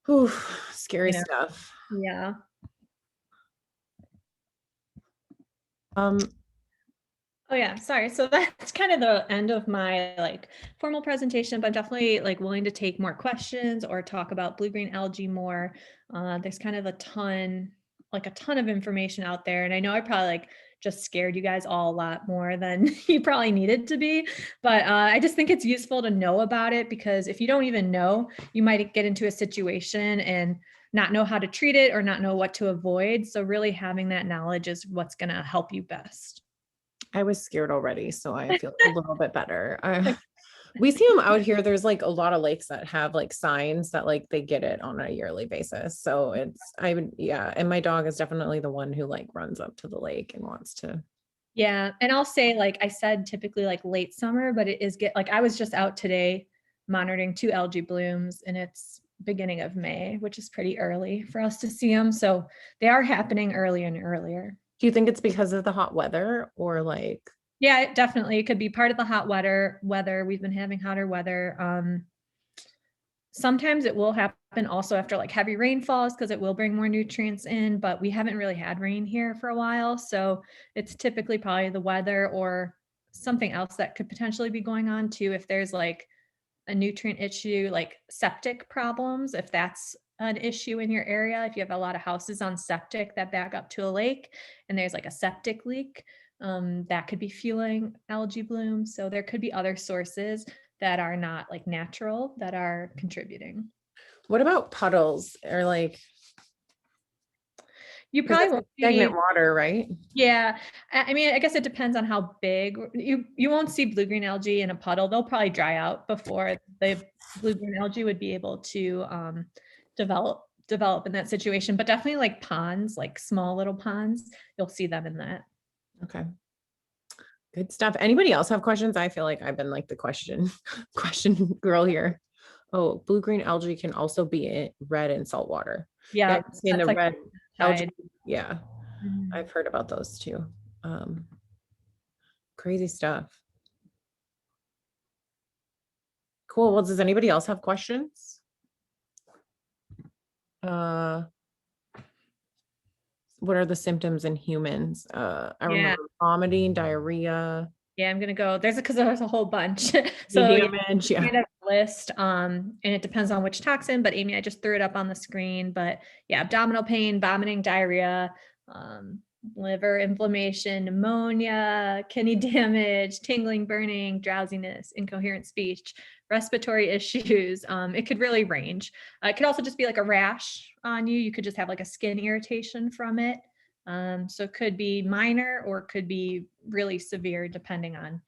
Whew, scary stuff. Yeah. Oh yeah, sorry. So that's kind of the end of my like formal presentation, but I'm definitely like willing to take more questions or talk about blue-green algae more. There's kind of a ton of information out there. And I know I probably like just scared you guys all a lot more than you probably needed to be, but I just think it's useful to know about it, because if you don't even know, you might get into a situation and not know how to treat it or not know what to avoid. So really having that knowledge is what's going to help you best. I was scared already, so I feel a little bit better. We see them out here. There's like a lot of lakes that have like signs that like they get it on a yearly basis. So yeah. And my dog is definitely the one who like runs up to the lake and wants to. Yeah. And I'll say, like I said, typically like late summer, but it is like I was just out today monitoring 2 algae blooms, and it's beginning of May, which is pretty early for us to see them. So they are happening earlier and earlier. Do you think it's because of the hot weather or like? Yeah, it definitely. It could be part of the hot weather. We've been having hotter weather. Sometimes it will happen also after like heavy rainfalls because it will bring more nutrients in, but we haven't really had rain here for a while. So it's typically probably the weather or something else that could potentially be going on too. If there's like a nutrient issue, like septic problems, if that's an issue in your area, if you have a lot of houses on septic that back up to a lake and there's like a septic leak, that could be fueling algae blooms. So there could be other sources that are not like natural that are contributing. What about puddles or like? You Because probably that's won't like stagnant see, water, right? yeah. I mean, I guess it depends on how big. You won't see blue-green algae in a puddle. They'll probably dry out before the blue-green algae would be able to develop in that situation. But definitely like ponds, like small little ponds, you'll see them in that. Okay. Good stuff. Anybody else have questions? I feel like I've been like the question girl here. Oh, blue-green algae can also be red in salt water. Yeah, Yeah, I've seen the that's like red algae. tide. Yeah, Mhm. I've heard about those too. Um, Crazy stuff. Cool. Well, does anybody else have questions? What are the symptoms in humans? I Yeah. remember vomiting, diarrhea, Yeah, I'm gonna go. Because there's a whole bunch. knee So yeah, damage. Yeah. kind of list. And it depends on which toxin, but Amy, I just threw it up on the screen. But yeah, abdominal pain, vomiting, diarrhea, um, liver inflammation, pneumonia, kidney damage, tingling, burning, drowsiness, incoherent speech, respiratory issues. It could really range. It could also just be like a rash on you. You could just have like a skin irritation from it. So it could be minor or it could be really severe depending on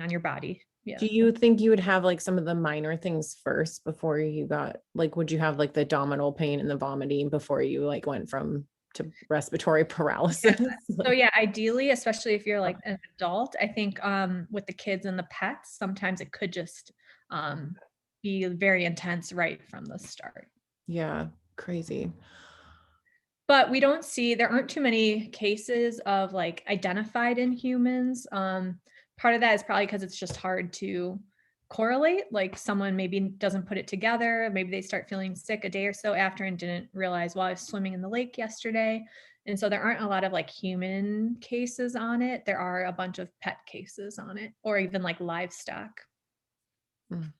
your body. Yeah. Do you think you would have like some of the minor things first before you got like, would you have like the abdominal pain and the vomiting before you like went from to respiratory paralysis? So yeah, ideally, especially if you're like an adult, I think with the kids and the pets, sometimes it could just um, be very intense right from the start. Yeah, crazy. But there aren't too many cases of like identified in humans. Part of that is probably because it's just hard to correlate. Like someone maybe doesn't put it together. Maybe they start feeling sick a day or so after and didn't realize, well, I was swimming in the lake yesterday. And so there aren't a lot of like human cases on it. There are a bunch of pet cases on it, or even like livestock. Mm.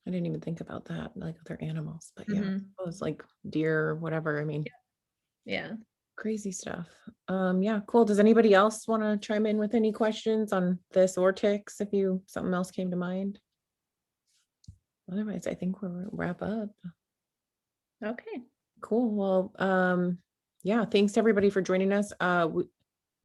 I didn't even think about that, like other animals, but yeah, Mhm. it was like deer, whatever. I mean, Yeah. crazy stuff. Yeah, cool. Does anybody else want to chime in with any questions on this or ticks if something else came to mind? Otherwise, I think we'll wrap up. Okay. Cool. Well, yeah, thanks everybody for joining us.